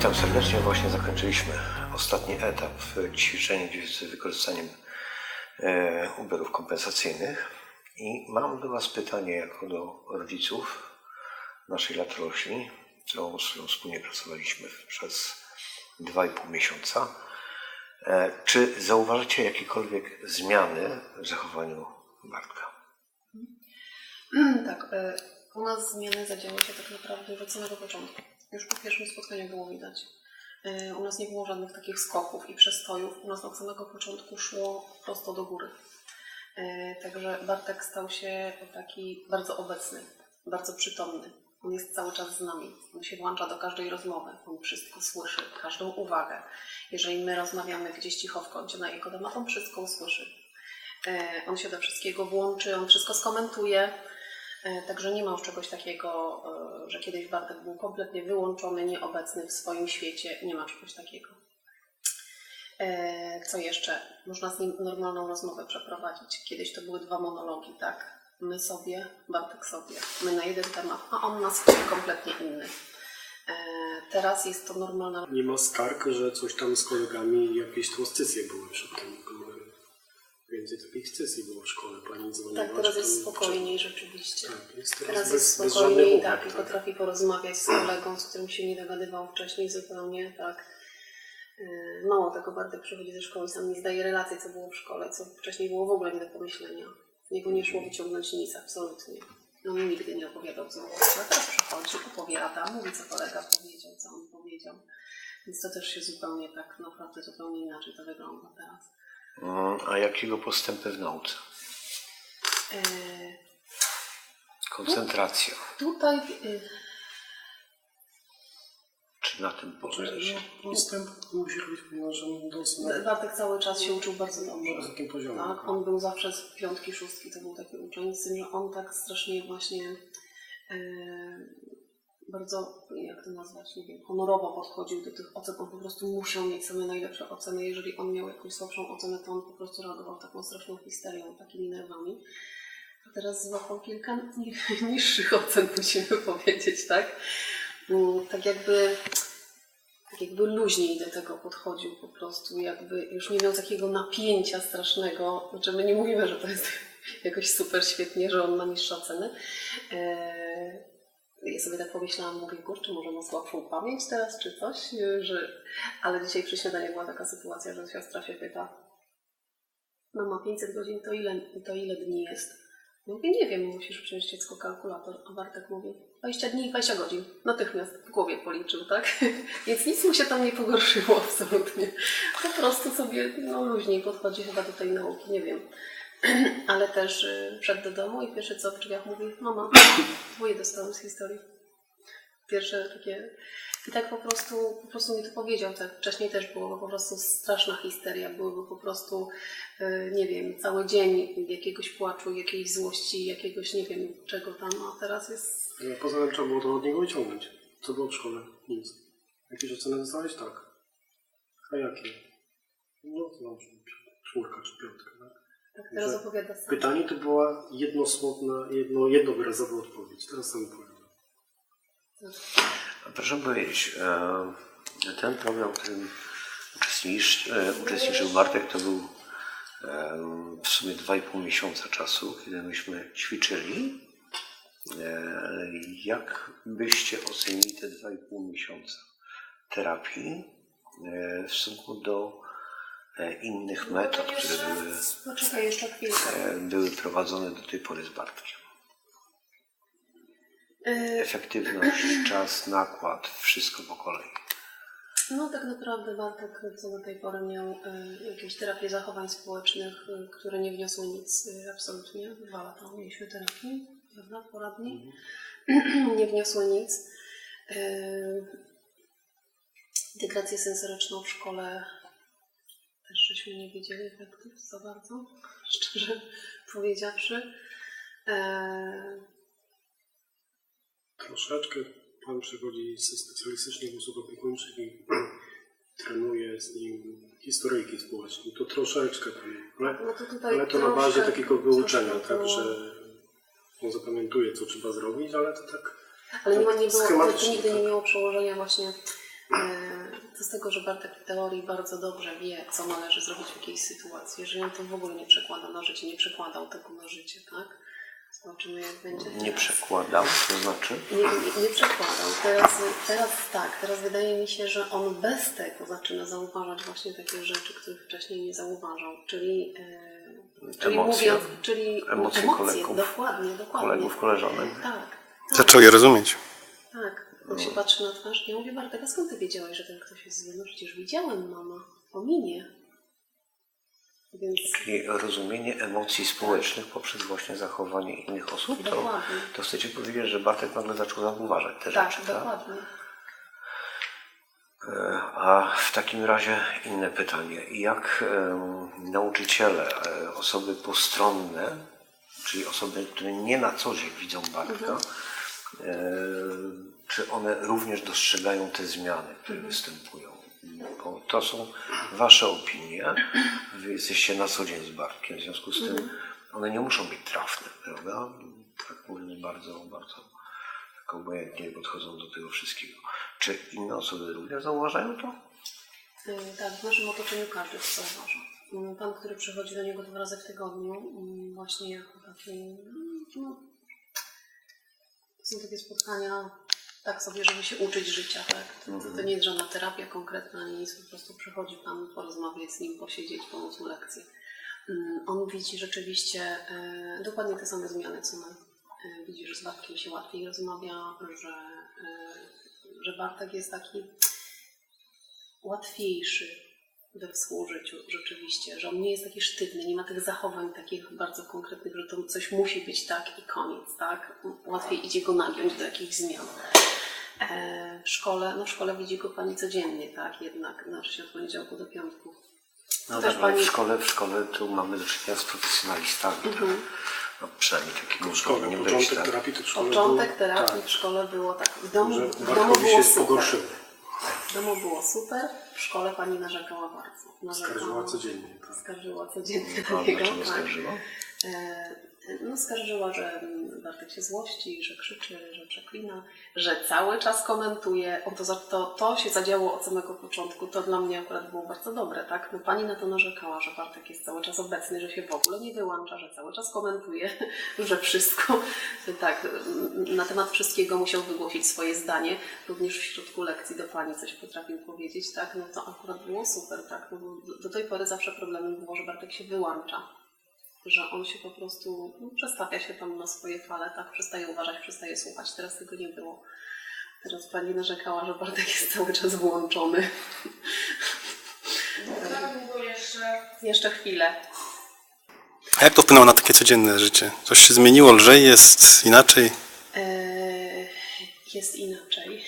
Witam serdecznie. Właśnie zakończyliśmy ostatni etap ćwiczeń z wykorzystaniem ubiorów kompensacyjnych i mam do Was pytanie jako do rodziców naszej latrośli, z którą wspólnie pracowaliśmy przez 2,5 miesiąca. Czy zauważacie jakiekolwiek zmiany w zachowaniu Bartka? Tak, u nas zmiany zadziały się tak naprawdę już od samego początku. Już po pierwszym spotkaniu było widać. U nas nie było żadnych takich skoków i przestojów. U nas od samego początku szło prosto do góry. Także Bartek stał się taki bardzo obecny, bardzo przytomny. On jest cały czas z nami. On się włącza do każdej rozmowy. On wszystko słyszy, każdą uwagę. Jeżeli my rozmawiamy gdzieś cicho w kącie na jego temat, on wszystko usłyszy. On się do wszystkiego włączy, on wszystko skomentuje. Także nie ma już czegoś takiego, że kiedyś Bartek był kompletnie wyłączony, nieobecny w swoim świecie. Nie ma czegoś takiego. Co jeszcze? Można z nim normalną rozmowę przeprowadzić. Kiedyś to były 2 monologi, tak? My sobie, Bartek sobie. My na jeden temat, a on na swój kompletnie inny. Teraz jest to normalna... Nie ma skarg, że coś tam z kolegami, jakieś tam scysje były przedtem. Więcej takich scysji było w szkole. Pani dzwoniła. Tak, teraz jest spokojniej rzeczywiście. Tak, jest teraz bez, jest spokojniej, tak, i potrafi porozmawiać z kolegą, z którym się nie dogadywał wcześniej zupełnie, tak. Mało tego, Bartek przychodzi ze szkoły, sam nie zdaje relacji, co było w szkole, co wcześniej było w ogóle nie do pomyślenia. Z niego nie szło wyciągnąć nic, absolutnie. No mi nigdy nie opowiadał, co było. A teraz przychodzi, opowiada, mówi, co kolega powiedział, co on powiedział. Więc to też się zupełnie tak, naprawdę zupełnie inaczej to wygląda teraz. A jakiego postępy w nauce? Koncentracja. Tutaj... Czy na tym poleży? Postęp musi robić, ponieważ on Bartek cały czas się uczył bardzo dobrze. Na wysokim poziomie. Tak, on był zawsze z 5, 6, to był taki uczeń, z tym, że on tak strasznie właśnie bardzo, jak to nazwać, nie wiem, honorowo podchodził do tych ocen. On po prostu musiał mieć same najlepsze oceny. Jeżeli on miał jakąś słabszą ocenę, to on po prostu reagował taką straszną histerią, takimi nerwami. A teraz złapał kilka niższych ocen, musimy powiedzieć, tak? Tak jakby luźniej do tego podchodził po prostu, jakby już nie miał takiego napięcia strasznego. Znaczy my nie mówimy, że to jest jakoś super świetnie, że on ma niższe oceny. Ja sobie tak pomyślałam, mówię, kurczę, może ma słabszą pamięć teraz, czy coś, ale dzisiaj przy śniadaniu była taka sytuacja, że siostra się pyta, mama, 500 godzin to ile dni jest? Mówię, nie wiem, musisz wziąć dziecko kalkulator, a Bartek mówi, 20 dni i 20 godzin, natychmiast w głowie policzył, tak? Więc nic mu się tam nie pogorszyło absolutnie. Po prostu sobie luźniej podchodzi chyba do tej nauki, nie wiem. Ale też wszedł do domu i pierwsze co w drzwiach mówi, mama, 2 dostałem z historii. Pierwsze takie... I tak po prostu mi to powiedział, tak wcześniej też było po prostu straszna histeria, byłoby po prostu, nie wiem, cały dzień jakiegoś płaczu, jakiejś złości, jakiegoś nie wiem czego tam, a teraz jest... Poza tym trzeba było to od niego wyciągnąć. Co było w szkole? Nic. Jakieś oceny dostałeś? Tak. A jakie? No to dobrze, 4 czy 5. Tak, teraz opowiada sam. Pytanie to była jednosłowna, jednowyrazowa odpowiedź. Teraz sam odpowiadam. Proszę powiedzieć, ten program, w którym uczestniczył Bartek, to był w sumie 2,5 miesiąca czasu, kiedy myśmy ćwiczyli. Jak byście ocenili te 2,5 miesiąca terapii w stosunku do innych metod, które były prowadzone do tej pory z Bartkiem? Efektywność, czas, nakład, wszystko po kolei. No tak naprawdę Bartek co do tej pory miał jakieś terapie zachowań społecznych, które nie wniosły nic absolutnie. 2 lata mieliśmy terapii, prawda, poradni. Nie wniosły nic. Integrację sensoryczną w szkole też żeśmy nie widzieli efektów za bardzo, szczerze powiedziawszy. Troszeczkę pan przychodzi ze specjalistycznych usług opiekuńczych i trenuje z nim historyjki społeczne. To troszeczkę tam, ale to na bazie takiego wyuczenia, tak, że on zapamiętuje, co trzeba zrobić, ale to tak. Ale to nigdy nie miało przełożenia właśnie z tego, że Bartek w teorii bardzo dobrze wie, co należy zrobić w jakiejś sytuacji, że on to w ogóle nie przekłada na życie, nie przekładał tego na życie, tak? Zobaczymy, jak będzie teraz. Nie przekładał, to znaczy? Nie przekładał. Teraz wydaje mi się, że on bez tego zaczyna zauważać właśnie takie rzeczy, których wcześniej nie zauważał, czyli emocje kolegów, dokładnie. kolegów, koleżanek. Tak. Zaczął je rozumieć. Tak. On się patrzy na twarz i ja mówię, Bartek, a skąd ty wiedziałeś, że ten ktoś jest zły? No przecież widziałem, mama, po minie. Więc... Czyli rozumienie emocji społecznych poprzez właśnie zachowanie innych osób, to chcecie powiedzieć, że Bartek nagle zaczął zauważać te rzeczy, tak? Dokładnie. A w takim razie inne pytanie. Jak nauczyciele, osoby postronne, czyli osoby, które nie na co dzień widzą Bartka, czy one również dostrzegają te zmiany, które występują? Bo to są wasze opinie, wy jesteście na co dzień z Bartkiem, w związku z tym one nie muszą być trafne, prawda? Tak mówimy bardzo, bardzo tak obojętnie podchodzą do tego wszystkiego. Czy inne osoby również zauważają to? Tak, w naszym otoczeniu każdy to zauważa. Pan, który przychodzi do niego 2 razy w tygodniu, właśnie jako taki, są takie spotkania, tak sobie, żeby się uczyć życia, tak? To nie jest żadna terapia konkretna, ani nic, po prostu przychodzi Pan porozmawiać z nim, posiedzieć, pomóc mu lekcję. On widzi rzeczywiście dokładnie te same zmiany, co my. Widzi, że z Bartkiem się łatwiej rozmawia, że Bartek jest taki łatwiejszy we współżyciu rzeczywiście, że on nie jest taki sztywny, nie ma tych zachowań takich bardzo konkretnych, że to coś musi być tak i koniec, tak? Łatwiej idzie go nagiąć do jakichś zmian. W szkole widzi go Pani codziennie, tak? Jednak, od poniedziałku do piątku. No tak, ale w szkole tu mamy do czynienia z profesjonalistami, tak? No, przynajmniej takiego nie być, początek tak? terapii to w szkole Początek terapii w szkole było tak, w domu było super. W domu było super, w szkole Pani narzekała bardzo. Skarżyła codziennie. Tak. Skarżyła codziennie A dlaczego skarżyła? Skarżyła, że Bartek się złości, że krzyczy, że przeklina, że cały czas komentuje. To się zadziało od samego początku. To dla mnie akurat było bardzo dobre, tak? No, Pani na to narzekała, że Bartek jest cały czas obecny, że się w ogóle nie wyłącza, że cały czas komentuje, że wszystko, tak, na temat wszystkiego musiał wygłosić swoje zdanie. Również w środku lekcji do Pani coś potrafił powiedzieć, tak? No to akurat było super, tak? No, do tej pory zawsze problemem było, że Bartek się wyłącza. Że on się po prostu przestawia się tam na swoje fale, tak, przestaje uważać, przestaje słuchać. Teraz tego nie było. Teraz Pani narzekała, że Bartek jest cały czas włączony. Jak długo jeszcze? Jeszcze chwilę. A jak to wpłynęło na takie codzienne życie? Coś się zmieniło, lżej, jest inaczej? Jest inaczej.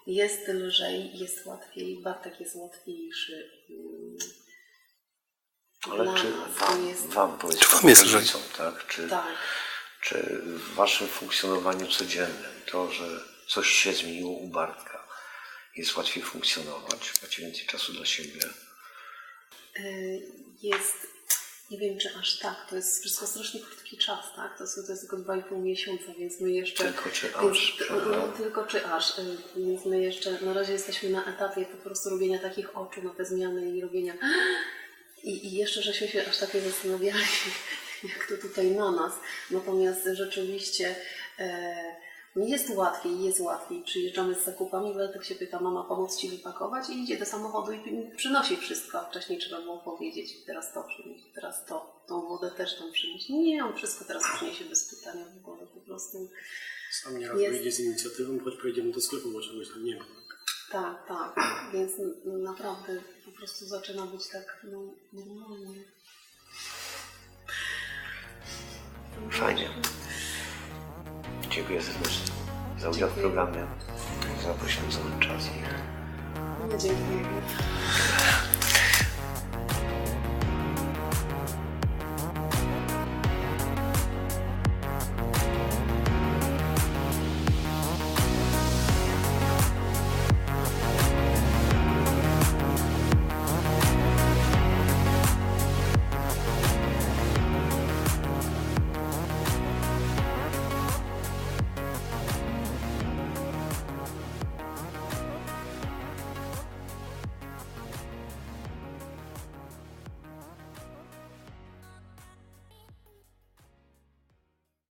Jest lżej, jest łatwiej. Bartek jest łatwiejszy. Ale czy wam powiedzmy, czy wam jest rodzicom, tak? Tak. Czy w waszym funkcjonowaniu codziennym to, że coś się zmieniło u Bartka, jest łatwiej funkcjonować, macie więcej czasu dla siebie? Nie wiem, czy aż tak. To jest wszystko strasznie krótki czas, tak? To jest tylko 2,5 miesiąca, więc my jeszcze... Tylko czy aż? Tylko czy aż. Więc my jeszcze na razie jesteśmy na etapie po prostu robienia takich oczu na te zmiany i robienia... I jeszcze, żeśmy się aż takie zastanawiali, jak to tutaj na nas. Natomiast rzeczywiście jest łatwiej. Przyjeżdżamy z zakupami, Bartek się pyta, mama, pomóc Ci wypakować? I idzie do samochodu i przynosi wszystko. A wcześniej trzeba było powiedzieć, teraz to przynieść, teraz to, tą wodę też tam przynieść. Nie, on wszystko teraz przyniesie bez pytania w ogóle, po prostu. Sam nieraz wyjdzie z inicjatywą, choć pojedziemy do sklepu, bo czegoś tam nie ma. Tak, więc naprawdę po prostu zaczyna być tak normalnie. Fajnie. Dziękuję serdecznie za udział w programie, za poświęcony czas. Dziękuję.